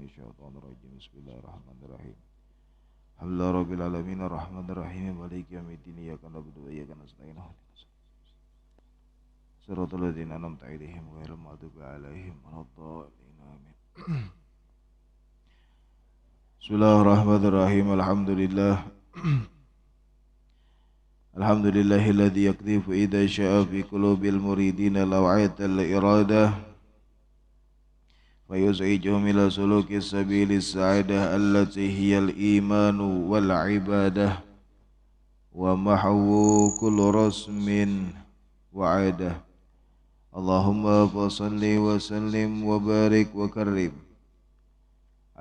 minasyaitonirrajim. Bismillahirrahmanirrahim. Alhamdulillah rabbil alamin arrahmanirrahim maliki yaumiddin iyyaka na'budu wa iyyaka nasta'in siratal ladzina an'amta 'alaihim ghairil maghdubi 'alaihim waladdallin amin. Bismillahirrahmanirrahim. Alhamdulillahilladzi yakdhifu idza syaa fi qulubil muridina law'atal iradah فيزعجهم إلى سلوك السبيل السعادة التي هي الإيمان والعبادة ومحو كل رسم وعادة. اللهم فصل وسلم وبارك وكرم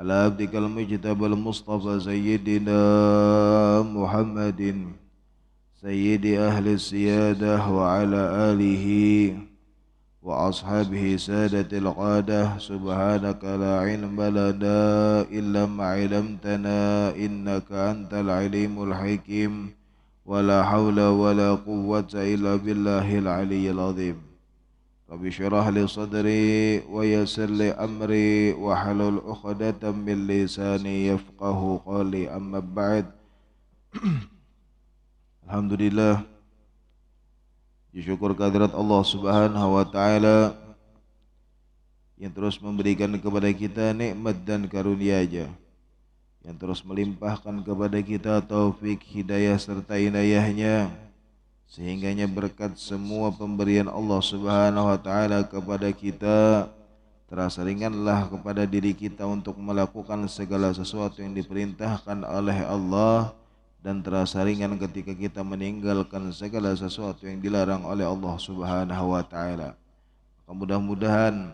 على عبدك المجتبى المصطفى سيدنا محمد سيد أهل السيادة وعلى آله وأصحابه سادة القادة. سبحانك لا علم لنا إلا ما علمتنا إنك أنت العليم الحكيم ولا حول ولا قوة إلا بالله العلي العظيم. رب اشرح لي صدري ويسر لي أمري واحلل عقدة من لساني يفقه قولي. أما بعد. Alhamdulillah, syukur kehadirat Allah Subhanahu wa taala yang terus memberikan kepada kita nikmat dan karunia-Nya, yang terus melimpahkan kepada kita taufik, hidayah serta inayahnya, sehingganya berkat semua pemberian Allah Subhanahu wa taala kepada kita terasa ringanlah kepada diri kita untuk melakukan segala sesuatu yang diperintahkan oleh Allah, dan terasa ringan ketika kita meninggalkan segala sesuatu yang dilarang oleh Allah Subhanahu wa taala. Mudah-mudahan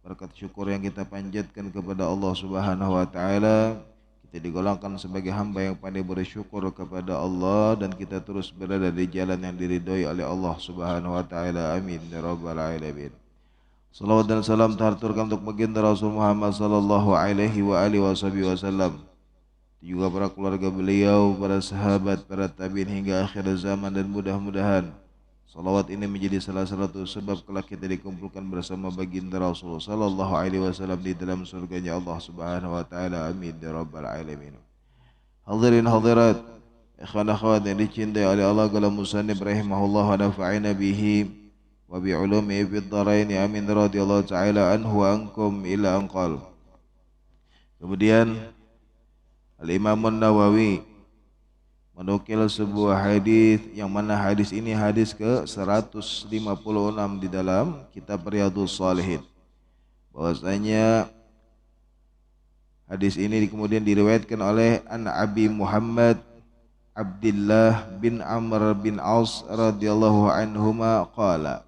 berkat syukur yang kita panjatkan kepada Allah Subhanahu wa taala, kita digolongkan sebagai hamba yang pandai bersyukur kepada Allah, dan kita terus berada di jalan yang diridhoi oleh Allah Subhanahu wa taala. Amin ya rabbal alamin. Salawat dan salam terhaturkan untuk baginda Rasul Muhammad sallallahu alaihi wa alihi wasallam, juga para keluarga beliau, para sahabat, para tabi'in hingga akhir zaman, dan mudah-mudahan salawat ini menjadi salah satu sebab kelak kita dikumpulkan bersama baginda Rasul sallallahu alaihi wasallam di dalam surganya Allah Subhanahu wa taala. Amin ya rabbal alamin. Hadirin hadirat, ikhwan akhwat yang dicintai oleh Allah, qala musannif rahimahullah wa nafa'ina bihi wa bi ulumihi fid dharain. Amin radhiyallahu taala anhu wa ankum ila anqal. Kemudian Al-Imam An-Nawawi menukil sebuah hadis, yang mana hadis ini hadis ke-156 di dalam kitab Riyadhus Shalihin, bahwasanya hadis ini kemudian diriwayatkan oleh An Abi Muhammad Abdullah bin Amr bin Aus radhiyallahu anhuma qala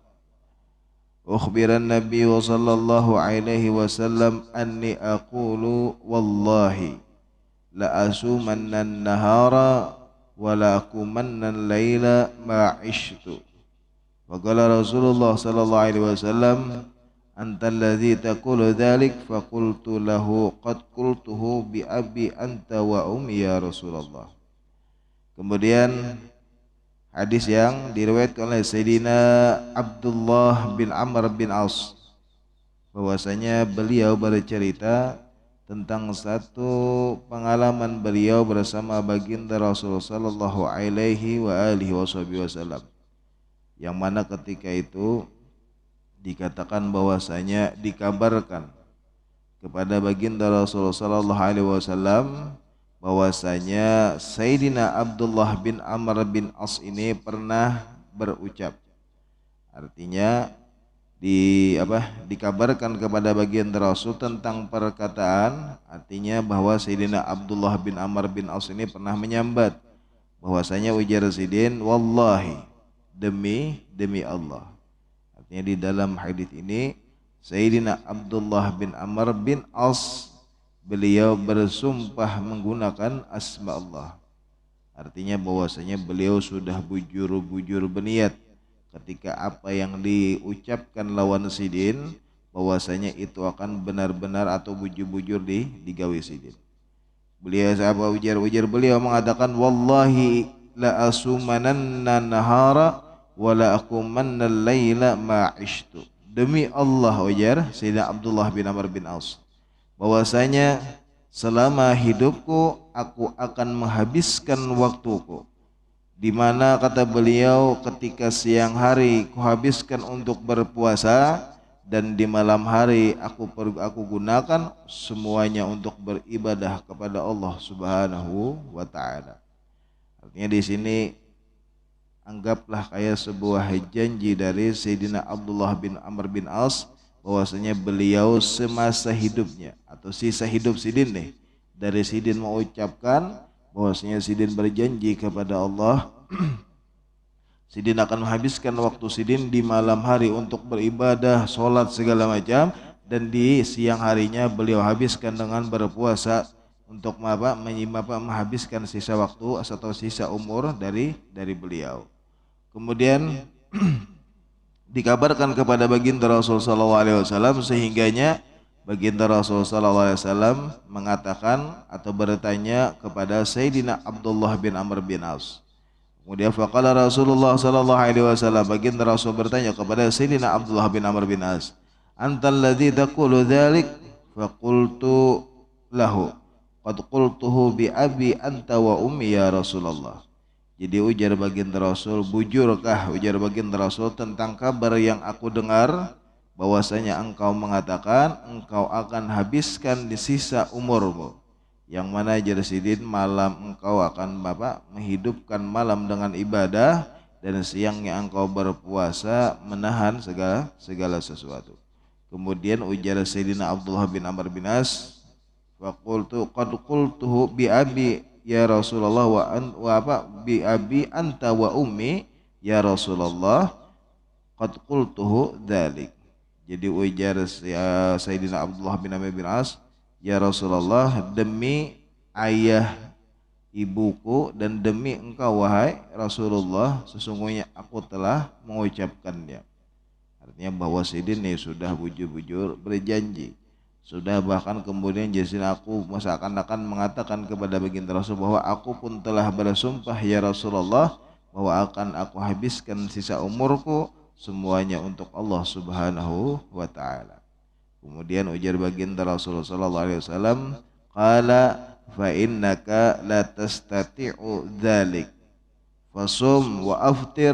ukhbiran Nabi sallallahu alaihi wasallam anni aqulu wallahi la asumanna an-nahara wa la akumanna al-laila ma 'ishtu. Wa qala Rasulullah sallallahu alaihi wasallam anta alladhi taqulu dhalik, fa qultu lahu qad qultuhu bi abi anta wa ummi ya Rasulullah. Kemudian hadis yang diriwayatkan oleh Sayyidina Abdullah bin Amr bin Aus, bahwasanya beliau bercerita tentang satu pengalaman beliau bersama baginda Rasul sallallahu alaihi wa alihi wasallam, yang mana ketika itu dikatakan bahwasanya dikabarkan kepada baginda Rasul sallallahu alaihi wasallam bahwasanya Sayyidina Abdullah bin Amr bin As ini pernah berucap, artinya dikabarkan kepada baginda Rasul tentang perkataan, artinya bahwa Sayyidina Abdullah bin Amr bin Aus ini pernah menyambat bahwasanya ujar Sidin, wallahi, demi Allah. Artinya di dalam hadis ini Sayyidina Abdullah bin Amr bin Aus beliau bersumpah menggunakan asma Allah, artinya bahwasanya beliau sudah bujur berniat ketika apa yang diucapkan lawan sidin bahwasanya itu akan benar-benar atau bujur-bujur digawe sidin. Beliau sahabat ujar beliau mengatakan wallahi la asumananna nahara wa la akumanna laila ma 'ishtu. Demi Allah, ujar Sayyidina Abdullah bin Amr bin Aus, bahwasanya selama hidupku aku akan menghabiskan waktuku, di mana kata beliau ketika siang hari kuhabiskan untuk berpuasa dan di malam hari aku gunakan semuanya untuk beribadah kepada Allah Subhanahu wa taala. Artinya di sini anggaplah kayak sebuah janji dari Sayyidina Abdullah bin Amr bin As, bahwasanya beliau semasa hidupnya atau sisa hidup Sidin nih, dari Sidin mengucapkan bahwasanya Sidin berjanji kepada Allah Sidin akan menghabiskan waktu Sidin di malam hari untuk beribadah, sholat segala macam, dan di siang harinya beliau habiskan dengan berpuasa untuk menghabiskan sisa waktu atau sisa umur dari beliau. Kemudian dikabarkan kepada baginda Rasul sallallahu alaihi wasallam, sehingganya baginda Rasul sallallahu alaihi wasallam mengatakan atau bertanya kepada Sayyidina Abdullah bin Amr bin As. Kemudian faqala Rasulullah sallallahu alaihi wasallam, baginda Rasul bertanya kepada Sayyidina Abdullah bin Amr bin As, "Antal ladzi taqulu dzalik?" Faqultu lahu, "Qad qultuhu bi abi anta wa ummi ya Rasulullah." Jadi ujar baginda Rasul, bujurkah ujar baginda Rasul tentang kabar yang aku dengar, bahwasanya engkau mengatakan engkau akan habiskan di sisa umurmu, yang mana Sidin malam engkau akan menghidupkan malam dengan ibadah dan siangnya engkau berpuasa menahan segala sesuatu. Kemudian ujar Sayyidina Abdullah bin Amr bin As, wa qultu qad qultuhu bi abi ya Rasulullah bi abi anta wa ummi ya Rasulullah qad qultuhu dzalik. Jadi ujar Sayyidina Abdullah bin Amr bin As, ya Rasulullah, demi ayah ibuku dan demi engkau wahai Rasulullah, sesungguhnya aku telah mengucapkannya. Artinya bahwa Sidin ini sudah bujur-bujur berjanji, sudah bahkan kemudian jasin aku akan mengatakan kepada baginda Rasul bahwa aku pun telah bersumpah ya Rasulullah bahwa akan aku habiskan sisa umurku semuanya untuk Allah Subhanahu wa taala. Kemudian ujar baginda Rasulullah sallallahu alaihi wasallam, qala fa innaka la tastati'u dzalik fasum wa aftir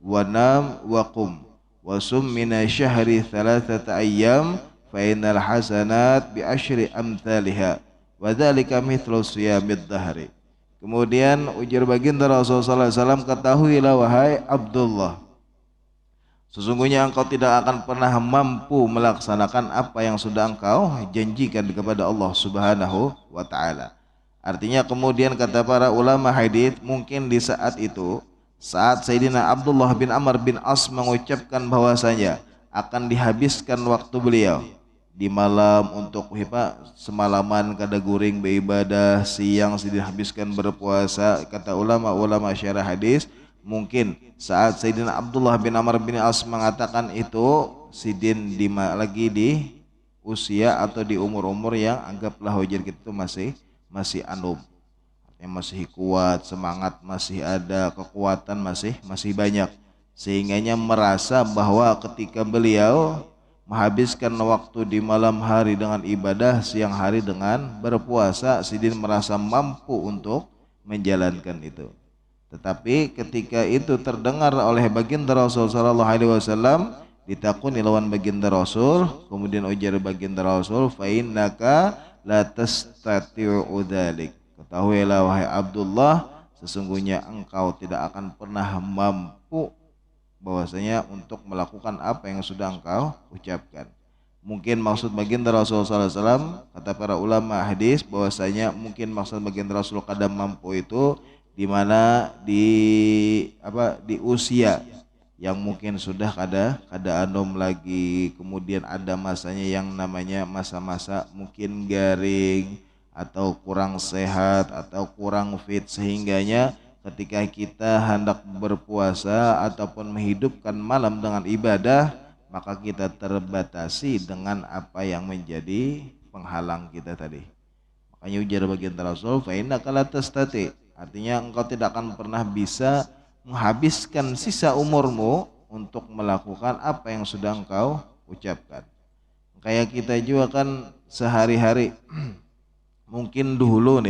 wa nam wa qum wa sum min syahri thalathata ayyam fa innal hasanat bi asyri amthaliha wa dzalika mithlu siyamid dahri. Kemudian ujar baginda Rasulullah sallallahu alaihi wasallam, ketahuilah wahai Abdullah, sesungguhnya engkau tidak akan pernah mampu melaksanakan apa yang sudah engkau janjikan kepada Allah Subhanahu wa taala. Artinya kemudian kata para ulama hadis, mungkin di saat itu, saat Sayyidina Abdullah bin Amr bin As mengucapkan bahwasanya akan dihabiskan waktu beliau di malam untuk semalaman kada guring beribadah, siang dihabiskan berpuasa, kata ulama syarah hadis, mungkin saat Sayyidina Abdullah bin Amr bin As mengatakan itu, Sidin lagi di usia atau di umur-umur yang anggaplah wajar kita itu masih anum, yang masih kuat, semangat masih ada, kekuatan masih banyak, sehingganya merasa bahwa ketika beliau menghabiskan waktu di malam hari dengan ibadah, siang hari dengan berpuasa, Sidin merasa mampu untuk menjalankan itu. Tetapi ketika itu terdengar oleh baginda Rasul sallallahu alaihi wasallam, ditakuni lawan baginda Rasul, kemudian ujar baginda Rasul, fa innaka la tastati'u dzalik. Ketahuilah wahai Abdullah, sesungguhnya engkau tidak akan pernah mampu bahwasanya untuk melakukan apa yang sudah engkau ucapkan. Mungkin maksud baginda Rasul sallallahu alaihi wasallam, kata para ulama hadis, bahwasanya mungkin maksud baginda Rasul kadang mampu itu di mana di usia yang mungkin sudah kada anum lagi, kemudian ada masanya yang namanya masa-masa mungkin garing atau kurang sehat atau kurang fit, sehingganya ketika kita hendak berpuasa ataupun menghidupkan malam dengan ibadah, maka kita terbatasi dengan apa yang menjadi penghalang kita tadi. Makanya ujar baginda Rasul, fa innaka la tastati, artinya engkau tidak akan pernah bisa menghabiskan sisa umurmu untuk melakukan apa yang sudah engkau ucapkan. Kayak kita juga kan sehari-hari mungkin dulu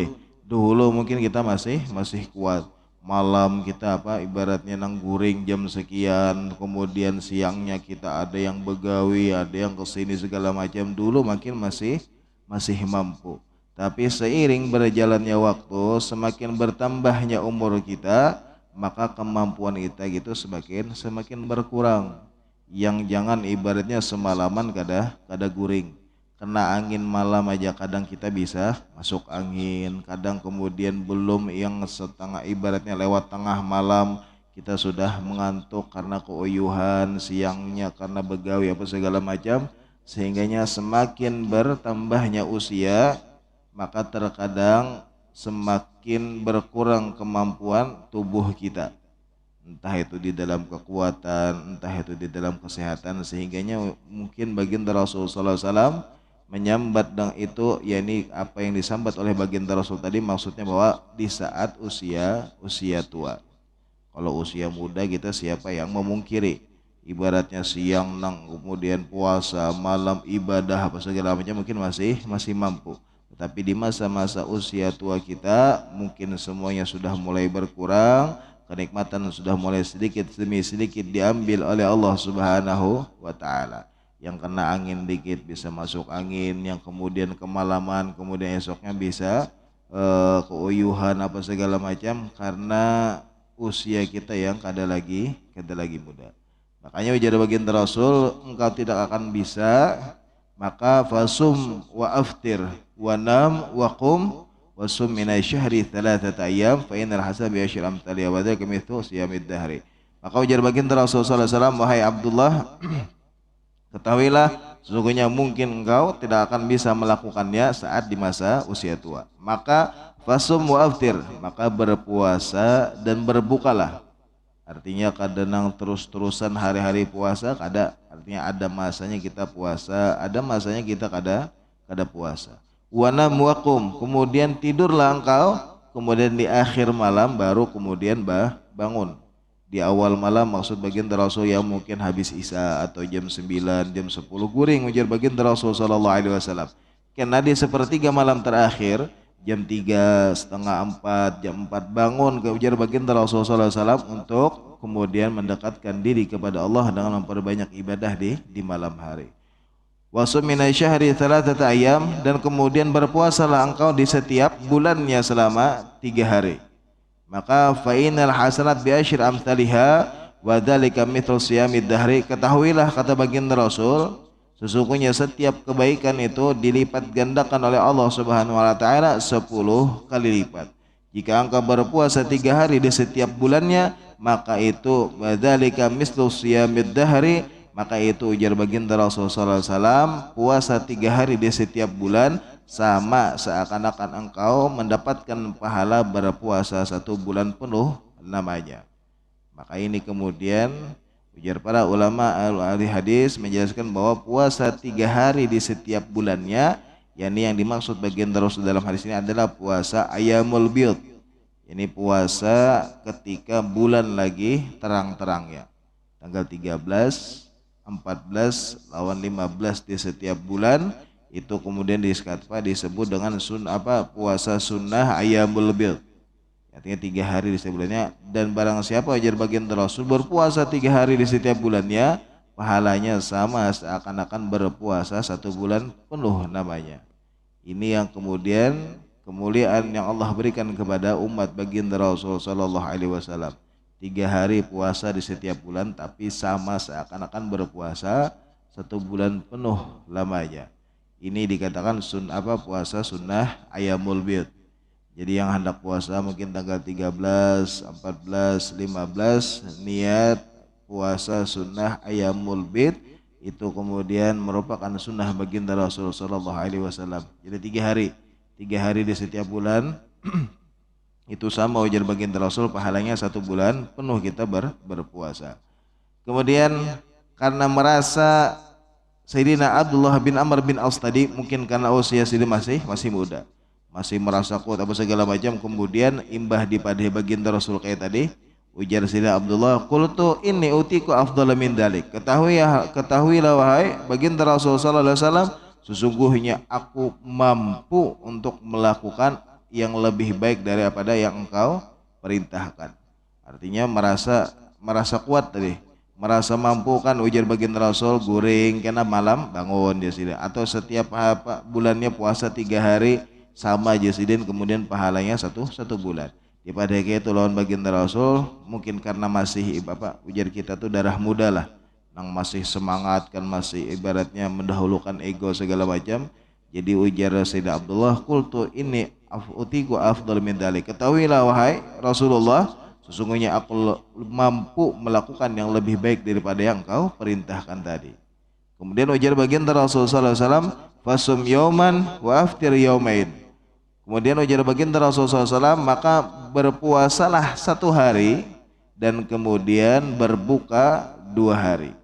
mungkin kita masih kuat. Malam kita ibaratnya nangguring jam sekian, kemudian siangnya kita ada yang begawi, ada yang kesini segala macam. Dulu makin masih mampu. Tapi seiring berjalannya waktu, semakin bertambahnya umur kita, maka kemampuan kita gitu semakin berkurang. Yang jangan ibaratnya semalaman kada guring, kena angin malam aja kadang kita bisa masuk angin, kadang kemudian belum yang setengah ibaratnya lewat tengah malam kita sudah mengantuk karena keuyuhan, siangnya karena begawi apa segala macam, sehingganya semakin bertambahnya usia maka terkadang semakin berkurang kemampuan tubuh kita, entah itu di dalam kekuatan, entah itu di dalam kesehatan, sehingganya mungkin baginda Rasulullah SAW menyambat dengan itu, yakni apa yang disambat oleh baginda Rasul tadi, maksudnya bahwa di saat usia tua. Kalau usia muda kita siapa yang memungkiri, ibaratnya siang kemudian puasa, malam ibadah apa segala macam mungkin masih mampu. Tetapi di masa-masa usia tua kita mungkin semuanya sudah mulai berkurang, kenikmatan sudah mulai sedikit demi sedikit diambil oleh Allah Subhanahu wa taala. Yang kena angin dikit bisa masuk angin, yang kemudian kemalaman, kemudian esoknya bisa keuyuhan apa segala macam karena usia kita yang kada lagi muda. Makanya ujar baginda Rasul, engkau tidak akan bisa, maka fasum wa aftir wa nam wa qum wa sum minasy syahri thalathata ayyam fa innal hasabi asyr amthali wa dzaka mithlu siyamid dahri. Maka ujar baginda Rasul sallallahu alaihi wasallam, wahai Abdullah, ketahuilah sesungguhnya mungkin engkau tidak akan bisa melakukannya saat di masa usia tua. Maka fasum wa aftir, maka berpuasa dan berbukalah. Artinya kadang terus-terusan hari-hari puasa kada, artinya ada masanya kita puasa, ada masanya kita kada puasa. Wa nam wa qum, kemudian tidurlah engkau, kemudian di akhir malam baru kemudian bangun. Di awal malam maksud baginda Rasul yang mungkin habis isya atau jam 9, jam 10 guring ujar baginda Rasul sallallahu alaihi wasallam. Karena di sepertiga malam terakhir jam 3, setengah 4, jam 4 bangun ke ujar baginda Rasul sallallahu alaihi wasallam untuk kemudian mendekatkan diri kepada Allah dengan memperbanyak ibadah di malam hari. Wasum minasy syahri thalathata ayyam, dan kemudian berpuasalah engkau di setiap bulannya selama 3 hari. Maka fa innal hasanat bi asyri amsalha wa dzalika mithlu siyamid dahri. Ketahuilah kata baginda Rasul, sesungguhnya setiap kebaikan itu dilipat gandakan oleh Allah Subhanahu wa taala 10 kali lipat. Jika engkau berpuasa 3 hari di setiap bulannya, maka itu wa dzalika mithlu siyamid dahri, maka itu ujar baginda Rasul sallallahu alaihi wasallam, puasa 3 hari di setiap bulan sama seakan-akan engkau mendapatkan pahala berpuasa 1 bulan penuh namanya. Maka ini kemudian ujar para ulama ahli hadis menjelaskan bahwa puasa 3 hari di setiap bulannya, yakni yang dimaksud baginda Rasul dalam hadis ini adalah puasa ayyamul bid. Ini puasa ketika bulan lagi terang-terangnya, tanggal 13, 14 lawan 15 di setiap bulan. Itu kemudian disebut dengan puasa sunnah ayyamul bid, artinya 3 hari di setiap bulannya. Dan barang siapa ajar baginda Rasul berpuasa 3 hari di setiap bulannya, pahalanya sama seakan-akan berpuasa 1 bulan penuh namanya. Ini yang kemudian kemuliaan yang Allah berikan kepada umat baginda Rasul sallallahu alaihi wasallam. 3 hari puasa di setiap bulan, tapi sama seakan-akan berpuasa 1 bulan penuh lamanya. Ini dikatakan puasa sunnah ayyamul bid. Jadi yang hendak puasa mungkin tanggal 13, 14, 15 niat puasa sunnah ayyamul bid, itu kemudian merupakan sunnah baginda Rasul sallallahu alaihi wasallam. Jadi 3 hari di setiap bulan itu sama ujar baginda Rasul, pahalanya 1 bulan penuh kita berpuasa. Kemudian karena merasa Sayyidina Abdullah bin Amr bin Aus tadi mungkin karena usia sini masih muda, masih merasa kuat apa segala macam, kemudian imbah dipadai baginda Rasul kayak tadi, Ujar Sayyidina Abdullah, qultu inni utiku afdala min dalik. Ketahuilah wahai baginda Rasulullah sallallahu alaihi wasallam, sesungguhnya aku mampu untuk melakukan yang lebih baik daripada yang engkau perintahkan. Artinya merasa kuat tadi, merasa mampu kan, ujar baginda Rasul, guring kena malam bangun dia sidin, atau setiap bulannya puasa 3 hari sama aja sidin, kemudian pahalanya satu bulan. Daripada itu lawan baginda Rasul, mungkin karena masih ujar kita tuh darah muda lah, nang masih semangat kan, masih ibaratnya mendahulukan ego segala macam. Jadi ujar Sayyidina Abdullah, qultu inni utiku afdal min dalik. Ketahuilah wahai Rasulullah, sesungguhnya aku mampu melakukan yang lebih baik daripada yang kau perintahkan tadi. Kemudian ujar baginda Rasulullah SAW, fasum yauman wa aftir yaumain. Kemudian ujar baginda Rasulullah SAW, maka berpuasalah 1 hari dan kemudian berbuka 2 hari.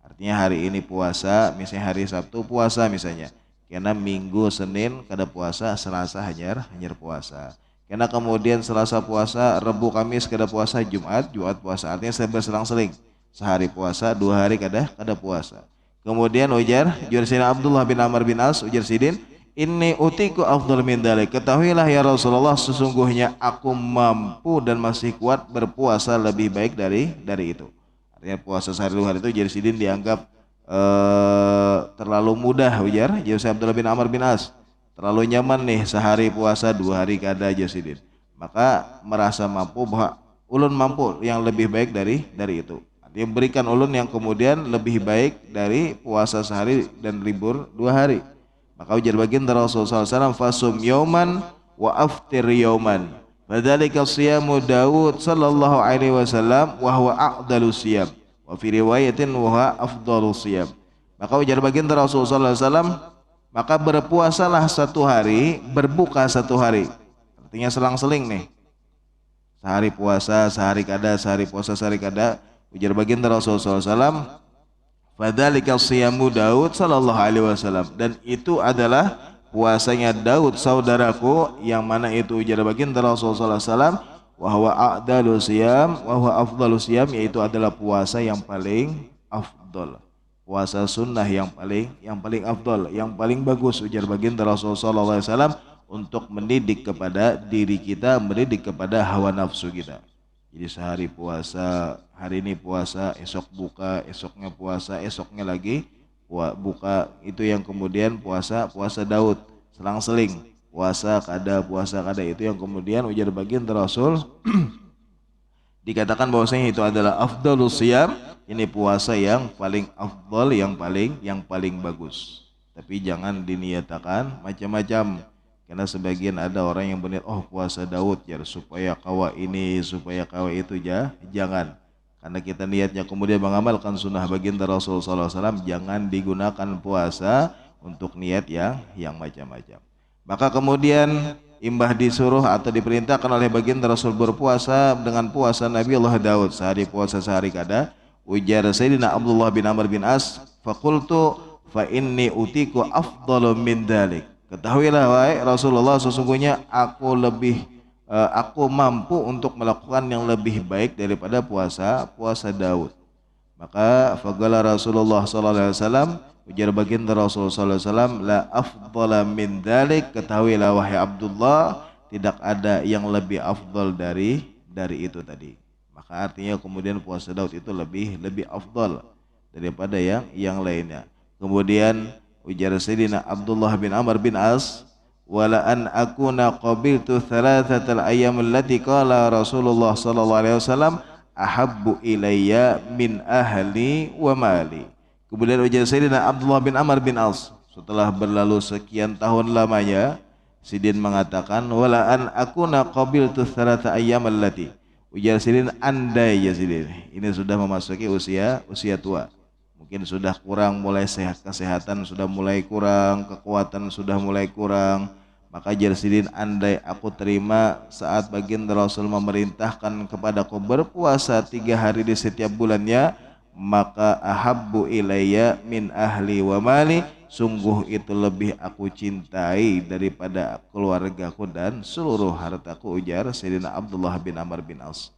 Artinya hari ini puasa, misalnya hari Sabtu puasa misalnya, karena Minggu, Senin kada puasa, Selasa hanyar puasa. Karena kemudian Selasa puasa, Rebu, Kamis kada puasa, Jumat puasa. Artinya berselang-seling, sehari puasa, 2 hari kada puasa. Kemudian ujar Sayyidina Abdullah bin Amr bin As, ujar sidin, inni utiku afdal min dalik. Ketahuilah ya Rasulullah, sesungguhnya aku mampu dan masih kuat berpuasa lebih baik dari itu. Artinya puasa sehari 2 hari itu jadi sidin dianggap terlalu mudah, ujar Abdullah bin Amr bin As. Terlalu nyaman nih sehari puasa 2 hari kada aja sidin. Maka merasa mampu bahwa ulun mampu yang lebih baik dari itu. Artinya berikan ulun yang kemudian lebih baik dari puasa sehari dan libur 2 hari. Maka ujar baginda Rasulullah SAW, fasum yauman wa aftir yauman. Fadzalika siyamu Daud sallallahu alaihi wasallam wa huwa a'dalu siyam. Wa fi riwayatin wa huwa afdalu siyam. Maka ujar baginda Rasulullah SAW, maka berpuasalah 1 hari, berbuka 1 hari. Artinya selang-seling nih. Sehari puasa, sehari kada, sehari puasa, sehari kada. Ujar baginda Rasulullah SAW, fadzalika siyamu Daud sallallahu alaihi wasallam, dan itu adalah puasanya Daud saudaraku, yang mana itu ujar baginda Rasulullah sallallahu alaihi wasallam, wa huwa a'dalu siyam wa huwa afdalu siyam, yaitu adalah puasa yang paling afdal, puasa sunnah yang paling afdal, yang paling bagus, ujar baginda Rasulullah sallallahu alaihi wasallam, untuk mendidik kepada diri kita, mendidik kepada hawa nafsu kita. Jadi sehari puasa, hari ini puasa, esok buka, esoknya puasa, esoknya lagi buka. Itu yang kemudian puasa Daud, selang-seling, puasa kada, itu yang kemudian ujar baginda Rasul dikatakan bahwasanya itu adalah afdalus siyam, ini puasa yang paling afdal, yang paling bagus. Tapi jangan diniatakan macam-macam. Karena sebagian ada orang yang berniat, oh puasa Daud ya supaya kawa ini, supaya kawa itu, jangan. Karena kita niatnya kemudian mengamalkan sunnah baginda Rasulullah SAW, jangan digunakan puasa untuk niat yang macam-macam. Maka kemudian imbah disuruh atau diperintahkan oleh baginda Rasul berpuasa dengan puasa Nabi Allah Daud, sehari puasa sehari kada. Ujar Sayyidina Abdullah bin Amr bin As, faqultu fa inni utiku afdalu min dalik. Ketahuilah wahai Rasulullah, sesungguhnya aku mampu untuk melakukan yang lebih baik daripada puasa Daud. Maka faqala Rasulullah sallallahu alaihi wasallam, ujar baginda Rasulullah sallallahu alaihi wasallam, la afdala min dzalik. Ketahuilah wahai Abdullah, tidak ada yang lebih afdal dari itu tadi. Maka artinya kemudian puasa Daud itu lebih afdal daripada yang lainnya. Kemudian ujar Sayyidina Abdullah bin Amr bin As, wala an akuna qabiltu thalathatal ayyam allati qala Rasulullah sallallahu alaihi wasallam ahabbu ilayya min ahli wa mali. Kemudian ujar Sayyidina Abdullah bin Amr bin As, setelah berlalu sekian tahun lamanya, Sidin mengatakan, wala an akuna qabiltu thalatha ayyam allati. Ujar Sidin, andai ya Sidin, ini sudah memasuki usia tua. Mungkin sudah kurang, mulai kesehatan sudah mulai kurang, kekuatan sudah mulai kurang. Maka Jarsidin, andai aku terima saat baginda Rasul memerintahkan kepadaku berpuasa 3 hari di setiap bulannya, maka ahabbu ilayya min ahli wa mali, sungguh itu lebih aku cintai daripada keluargaku dan seluruh hartaku, ujar Sayyidina Abdullah bin Amr bin As.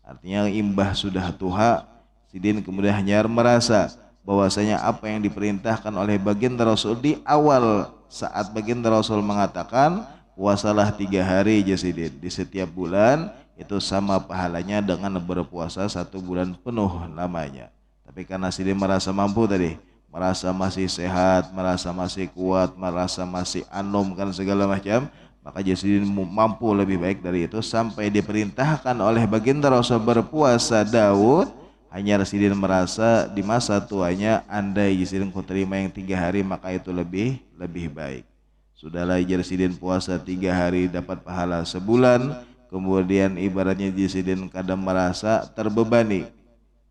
Artinya imbah sudah tuha, sidin kemudian hanya merasa bahwasanya apa yang diperintahkan oleh baginda Rasul di awal saat baginda Rasul mengatakan puasalah 3 hari jasidin di setiap bulan, itu sama pahalanya dengan berpuasa 1 bulan penuh namanya. Tapi karena sidin merasa mampu tadi, merasa masih sehat, merasa masih kuat, merasa masih anom kan segala macam, maka jasidin mampu lebih baik dari itu sampai diperintahkan oleh baginda Rasul berpuasa Daud. Hanya Rasidin merasa di masa tuanya andai Rasidin ku terima yang 3 hari maka itu lebih baik. Sudahlah Rasidin puasa 3 hari dapat pahala sebulan. Kemudian ibaratnya Rasidin kadang merasa terbebani.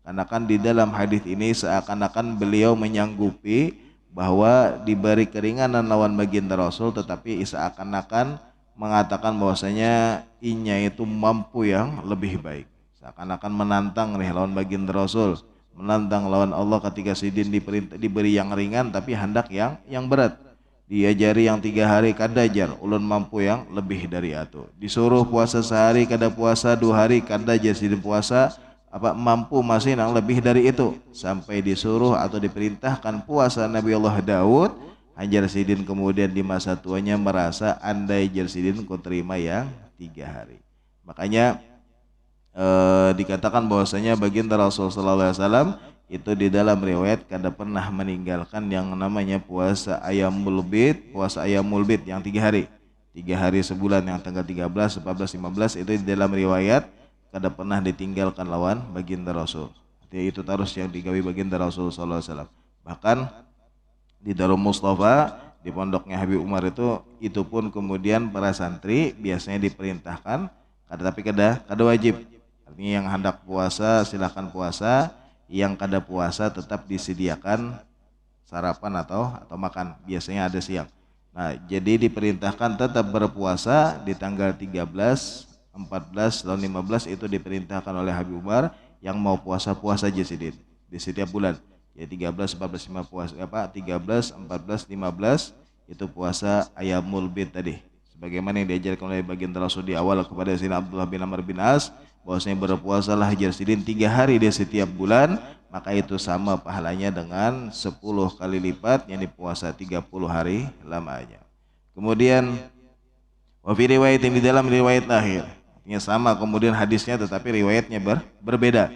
Karena kan di dalam hadis ini seakan-akan beliau menyanggupi bahwa diberi keringanan lawan baginda Rasul, tetapi seakan-akan mengatakan bahwasanya inya itu mampu yang lebih baik. Seakan-akan menantang nih lawan baginda Rasul, menantang lawan Allah ketika sidin diberi yang ringan tapi hendak yang berat. Diajari yang 3 hari kadajar, ulun mampu yang lebih dari itu. Disuruh puasa sehari kada puasa 2 hari kadajar sidin puasa apa mampu masih yang lebih dari itu. Sampai disuruh atau diperintahkan puasa Nabi Allah Daud, Hajar Sidin kemudian di masa tuanya merasa andai Jarsidin ku terima yang 3 hari. Makanya dikatakan bahwasanya baginda Rasulullah SAW itu di dalam riwayat kada pernah meninggalkan yang namanya puasa Ayyamul Bid, puasa Ayyamul Bid yang 3 hari. 3 hari sebulan yang tanggal 13, 14, 15 itu di dalam riwayat kada pernah ditinggalkan lawan baginda Rasul. Artinya itu terus yang digawi baginda Rasul sallallahu alaihi wasallam. Bahkan di Darul Mustafa di pondoknya Habib Umar itu pun kemudian para santri biasanya diperintahkan tapi kada wajib. Artinya yang hendak puasa silakan puasa, yang kada puasa tetap disediakan sarapan atau makan. Biasanya ada siang. Nah, jadi diperintahkan tetap berpuasa di tanggal 13, 14 dan 15 itu diperintahkan oleh Habib Umar yang mau puasa aja sidin di setiap bulan. Ya 13, 14, 15 puasa 13, 14, 15 itu puasa Ayyamul Bid tadi. Sebagaimana yang diajarkan oleh baginda Rasul di awal kepada Sayyidina Abdullah bin Amr bin As, bahwasanya berpuasalah Jarsidin 3 hari di setiap bulan, maka itu sama pahalanya dengan 10 kali lipat yang dipuasa 30 hari lamanya. Kemudian wa fi riwayat di dalam riwayat akhir, artinya sama kemudian hadisnya tetapi riwayatnya berbeda.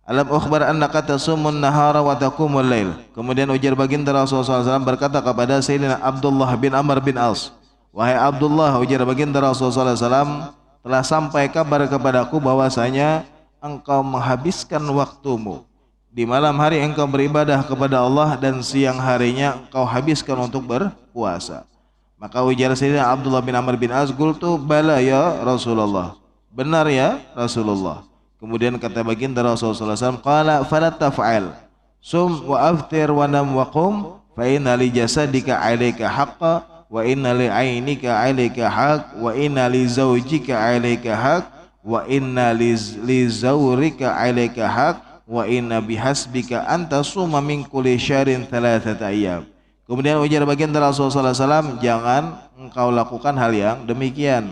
Alam ukhbar annaka tasumun nahara wa taqumul lail. Kemudian ujar baginda Rasulullah SAW berkata kepada Sayyidina Abdullah bin Amr bin As, wahai Abdullah, ujar baginda Rasulullah SAW, telah sampai kabar kepadaku bahwasanya engkau menghabiskan waktumu di malam hari engkau beribadah kepada Allah dan siang harinya engkau habiskan untuk berpuasa. Maka ujar Sayyidina Abdullah bin Amr bin Az, qultu bala ya Rasulullah, benar ya Rasulullah. Kemudian kata baginda Rasulullah SAW, qala falat taf'al sum wa aftir wa nam wa qum fa inna li jasadika 'alaika haqqa wa inna li 'ainika 'alaika haqq wa inna li zawjika 'alaika haqq wa inna li zawrika 'alaika haqq wa inna bihasbika anta suma min kulli syahrin 3 ayyam. Kemudian ujar baginda Rasulullah SAW, jangan engkau lakukan hal yang demikian.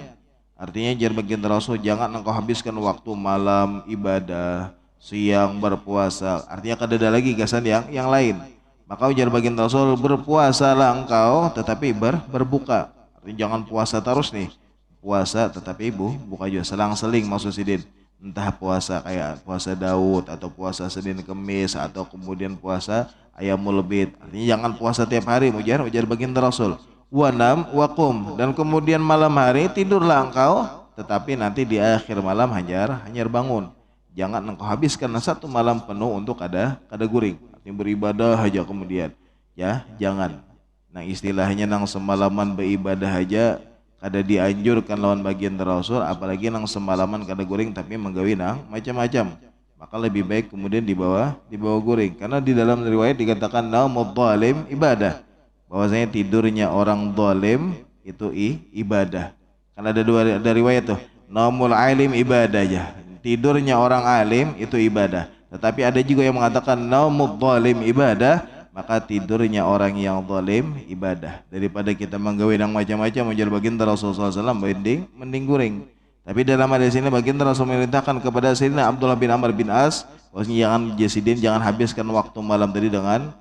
Artinya ujar baginda Rasul, jangan engkau habiskan waktu malam ibadah, siang berpuasa. Artinya kada ada lagi gasan yang lain. Maka ujar baginda Rasul, berpuasalah engkau tetapi berbuka. Artinya jangan puasa terus nih. Puasa tetapi buka juga, selang-seling maksud sidin. Entah puasa kayak puasa Daud atau puasa Senin Kemis atau kemudian puasa Ayyamul Bid. Artinya jangan puasa tiap hari, ujar baginda Rasul. Wanam wakum, dan kemudian malam hari tidurlah engkau tetapi nanti di akhir malam hanyar bangun. Jangan engkau habiskan 1 malam penuh untuk kada guring. Artinya beribadah aja kemudian. Ya, jangan. Nah, istilahnya nang semalaman beribadah aja kada dianjurkan lawan baginda Rasul, apalagi nang semalaman kada guring tapi menggawi nang macam-macam. Maka lebih baik kemudian dibawa guring. Karena di dalam riwayat dikatakan naumud dhalim ibadah. Bahwasanya tidurnya orang zalim itu ibadah. Karena ada riwayat tuh, naumul alim ibadah aja. Tidurnya orang alim itu ibadah. Tetapi ada juga yang mengatakan naumul zalim ibadah, maka tidurnya orang yang zalim ibadah. Daripada kita menggawe yang macam-macam, ujar baginda Rasulullah SAW, mending guring. Tapi dalam hadis ini baginda Rasul memerintahkan kepada Sayyidina Abdullah bin Amr bin As, bahwasanya jangan jasidin, jangan habiskan waktu malam tadi dengan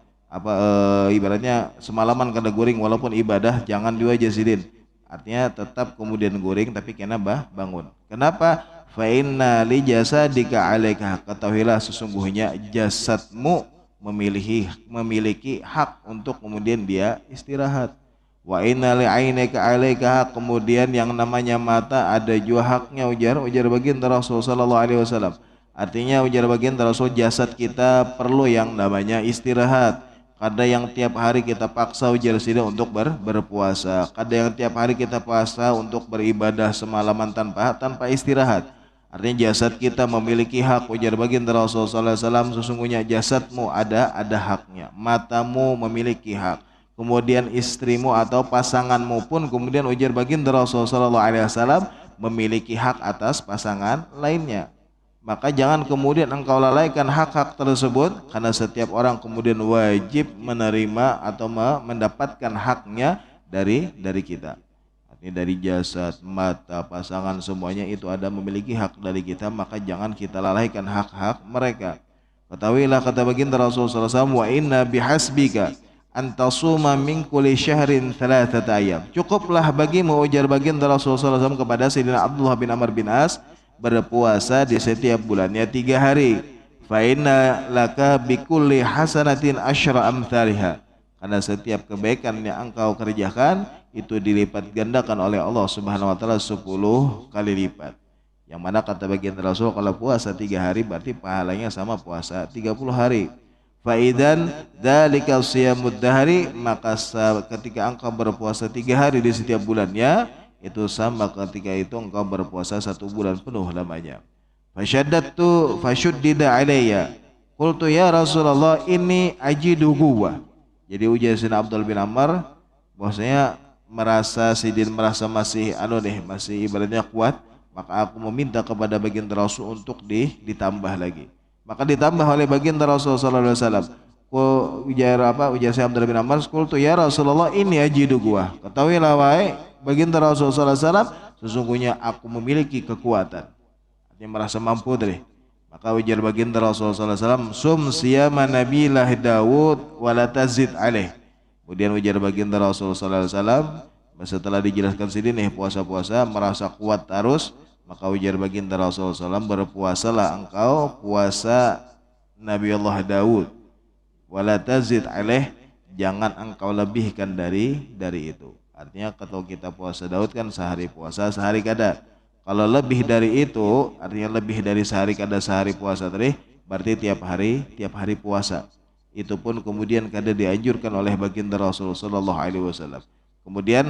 ibaratnya semalaman kada guring walaupun ibadah, jangan juga jasidin. Artinya tetap kemudian guring tapi kena bangun. Kenapa? Fa inna li jasadika 'alaika, ketahuilah sesungguhnya jasadmu memiliki hak untuk kemudian dia istirahat. Wa inna li'ainika 'alaika, kemudian yang namanya mata ada juga haknya, ujar baginda Rasul sallallahu alaihi wasallam. Artinya ujar baginda Rasul, jasad kita perlu yang namanya istirahat. Kada yang tiap hari kita paksa ujar sida untuk berpuasa, kada yang tiap hari kita puasa untuk beribadah semalaman tanpa istirahat. Artinya jasad kita memiliki hak, ujar baginda Rasul sallallahu alaihi wasallam, sesungguhnya jasadmu ada haknya, matamu memiliki hak. Kemudian istrimu atau pasanganmu pun kemudian ujar baginda Rasulullah SAW memiliki hak atas pasangan lainnya. Maka jangan kemudian engkau lalaikan hak-hak tersebut, karena setiap orang kemudian wajib menerima atau mendapatkan haknya dari kita. Artinya dari jasad, mata, pasangan, semuanya itu ada memiliki hak dari kita, maka jangan kita lalaikan hak-hak mereka. Ketahuilah, kata baginda Rasulullah SAW, wa inna bihasbika antasuma min kulli syahrin thalathata ayam. Cukuplah bagimu, ujar baginda Rasulullah SAW kepada Sayyidina Abdullah bin Amr bin As, berpuasa di setiap bulannya 3 hari. Fa inna laka bikulli hasanatin asyra amthaliha, karena setiap kebaikan yang engkau kerjakan itu dilipat gandakan oleh Allah Subhanahu wa taala 10 kali lipat. Yang mana kata baginda Rasul, kalau puasa 3 hari berarti pahalanya sama puasa 30 hari. Faidan dzalika shiyamud dahri, maka ketika engkau berpuasa 3 hari di setiap bulannya, itu sama ketika itu engkau berpuasa 1 bulan penuh lamanya. Fasyaddatu fashuddida alayya, qultu ya Rasulullah inni ajidu quwwah. Jadi ujar Sayyidina Abdul bin Amr bahwasanya merasa masih masih ibaratnya kuat, maka aku meminta kepada baginda Rasul untuk ditambah lagi. Maka ditambah oleh baginda Rasulullah sallallahu alaihi wasallam. Ujar saya Abdullah bin Amr, qultu ya Rasulullah ini ajidu gua. Ketahuilah wahai baginda Rasulullah sallallahu alaihi wasallam, sesungguhnya aku memiliki kekuatan. Artinya merasa mampu tadi. Maka ujar baginda Rasulullah sallallahu alaihi wasallam, sum siyama nabilah Daud wa la tazid alaih. Kemudian ujar baginda Rasulullah sallallahu alaihi wasallam, setelah dijelaskan sini nih puasa-puasa merasa kuat terus, maka ujar baginda Rasulullah SAW, berpuasalah engkau puasa Nabi Allah Daud, wala tazid alaih, jangan engkau lebihkan dari itu. Artinya kalau kita puasa Daud kan sehari puasa sehari kada. Kalau lebih dari itu, artinya lebih dari sehari kada sehari puasa tadi, berarti tiap hari puasa. Itu pun kemudian kada dianjurkan oleh baginda Rasulullah SAW. Kemudian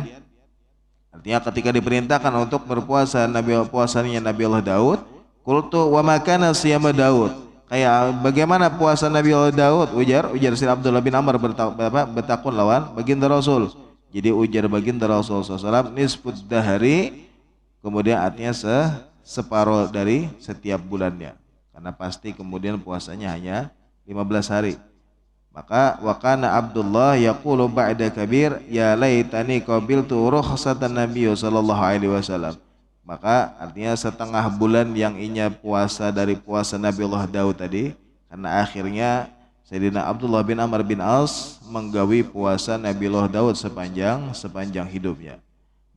artinya ketika diperintahkan untuk berpuasa puasanya Nabi Allah Daud, qultu wa makana siyama Daud, kayak bagaimana puasa Nabi Allah Daud, ujar Sayyidina Abdullah bin Amr bertakun lawan baginda Rasul. Jadi ujar baginda Rasul SAW, nisfud dahari, kemudian artinya separuh dari setiap bulannya, karena pasti kemudian puasanya hanya 15 hari. Maka wa kana Abdullah yaqulu ba'da kabir ya laitani qabiltu rukhsatan Nabi sallallahu alaihi wasallam. Maka artinya setengah bulan yang inya puasa dari puasa Nabi Allah Daud tadi, karena akhirnya Sayyidina Abdullah bin Amr bin As menggawi puasa Nabi Allah Daud sepanjang hidupnya.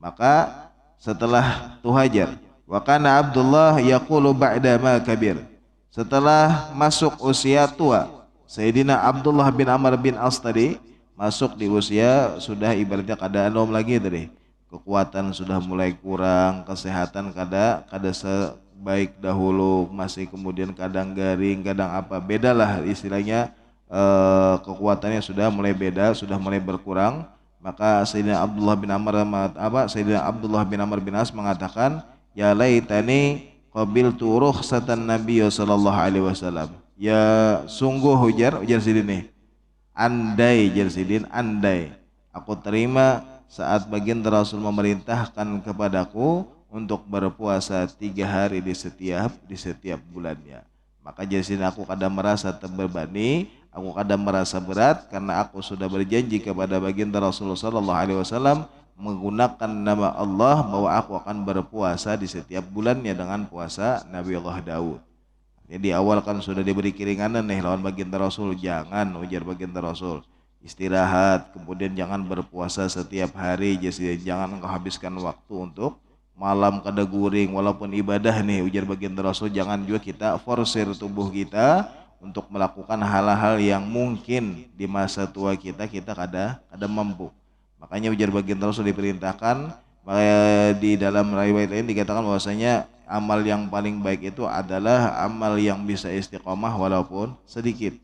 Maka setelah tuhajar, wa kana Abdullah yaqulu ba'da ma kabir, setelah masuk usia tua, Sayyidina Abdullah bin Amr bin As tadi masuk di usia sudah ibaratnya kada anom lagi tadi. Kekuatan sudah mulai kurang, kesehatan kada sebaik dahulu, masih kemudian kadang garing, kadang apa. Bedalah istilahnya, kekuatannya sudah mulai beda, sudah mulai berkurang. Maka Sayyidina Abdullah bin Amr bin As mengatakan, ya laitani qabiltu rukhsatan Nabi sallallahu alaihi wasallam. Ya sungguh ujar sidin, andai aku terima saat baginda Rasul memerintahkan kepadaku untuk berpuasa 3 hari di setiap bulannya. Maka jadi aku kadang merasa terbebani, aku kadang merasa berat, karena aku sudah berjanji kepada baginda Rasulullah sallallahu alaihi wasallam menggunakan nama Allah bahwa aku akan berpuasa di setiap bulannya dengan puasa Nabi Allah Daud. Jadi awal kan sudah diberi keringanan nih lawan baginda Rasul, jangan ujar baginda Rasul istirahat, kemudian jangan berpuasa setiap hari, jadi jangan engkau habiskan waktu untuk malam kada guring walaupun ibadah nih ujar baginda Rasul, jangan juga kita forsir tubuh kita untuk melakukan hal-hal yang mungkin di masa tua kita kada mampu. Makanya ujar baginda Rasul diperintahkan, di dalam riwayat lain dikatakan bahwasanya amal yang paling baik itu adalah amal yang bisa istiqomah walaupun sedikit,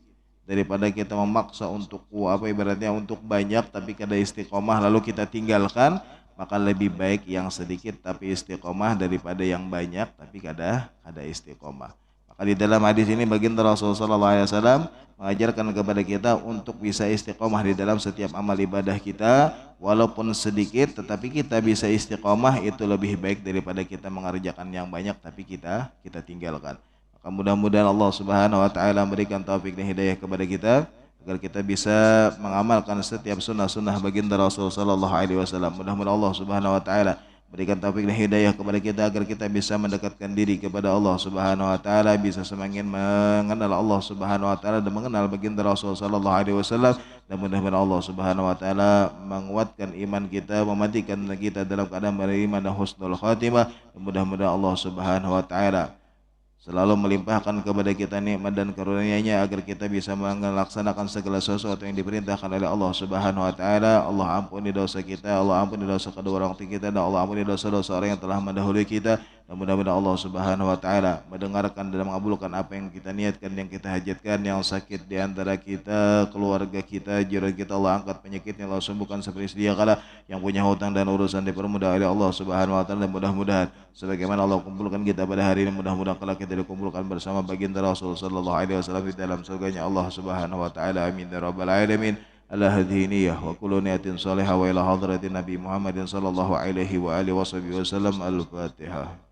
daripada kita memaksa untuk ibaratnya untuk banyak tapi kada istiqomah lalu kita tinggalkan, maka lebih baik yang sedikit tapi istiqomah daripada yang banyak tapi kada istiqomah. Maka di dalam hadis ini baginda Rasulullah SAW mengajarkan kepada kita untuk bisa istiqomah di dalam setiap amal ibadah kita walaupun sedikit, tetapi kita bisa istiqomah itu lebih baik daripada kita mengerjakan yang banyak tapi kita tinggalkan. Maka mudah-mudahan Allah Subhanahu wa taala memberikan taufik dan hidayah kepada kita agar kita bisa mengamalkan setiap sunnah-sunnah baginda Rasul sallallahu alaihi wasallam. Mudah-mudahan Allah Subhanahu wa taala berikan taufik dan hidayah kepada kita agar kita bisa mendekatkan diri kepada Allah Subhanahu wa taala, bisa semakin mengenal Allah Subhanahu wa taala dan mengenal baginda Rasul sallallahu alaihi wasallam, dan mudah-mudahan Allah Subhanahu wa taala menguatkan iman kita, mematikan kita dalam keadaan beriman dan husnul khatimah. Mudah-mudahan Allah Subhanahu wa taala selalu melimpahkan kepada kita nikmat dan karunia-Nya agar kita bisa melaksanakan segala sesuatu yang diperintahkan oleh Allah Subhanahu wa taala. Allah ampuni dosa kita, Allah ampuni dosa kedua orang tua kita, dan Allah ampuni dosa-dosa orang yang telah mendahului kita. Dan mudah-mudahan Allah Subhanahu wa taala mendengarkan dan mengabulkan apa yang kita niatkan, yang kita hajatkan. Yang sakit di antara kita, keluarga kita, jiran kita, Allah angkat penyakitnya, Allah sembuhkan seperti sedia kala. Yang punya hutang dan urusan dipermudah oleh Allah Subhanahu wa taala. Dan mudah-mudahan sebagaimana Allah kumpulkan kita pada hari ini, mudah-mudahan kelak kita dikumpulkan bersama baginda Rasul sallallahu alaihi wasallam di dalam surganya Allah Subhanahu wa taala. Amin ya rabbal alamin. Ala hadhihi niyyah wa kullu niyatin salihah wa ila hadratin Nabi Muhammadin sallallahu alaihi wa alihi wasallam. Al-Fatihah.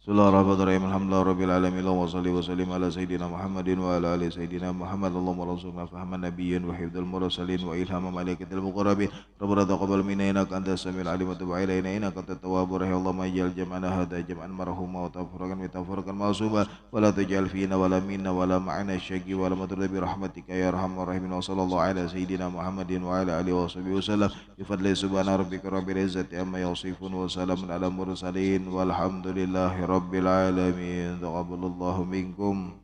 Bismillahirrahmanirrahim. Alhamdulillahirabbil alamin. Allahumma shalli wa sallim ala sayidina Muhammadin wa ala ali sayidina Muhammad. Allahumma rzuqna fahman nabiyyin wa hifdzal mursalin wa ilhama malaikatil muqarrabin. Rabbana taqabbal minna innaka antas samiul alim wa tub alaina innaka antat tawwabur rahim. Allahumma ij'al jam'ana hadha jam'an marhuma wa tafurqan ma'suba wa la taj'al fina wa la minna wa la ma'ana syaqi wa la matrud bi rahmatika ya arhamar rahimin. Wa sallallahu ala sayidina Muhammadin wa ala alihi wasallam bi fadli subhana rabbika rabbil izzati amma yasifun wa salamun ala mursalin walhamdulillahi rabbil alamin. Taqabbalallahu minkum.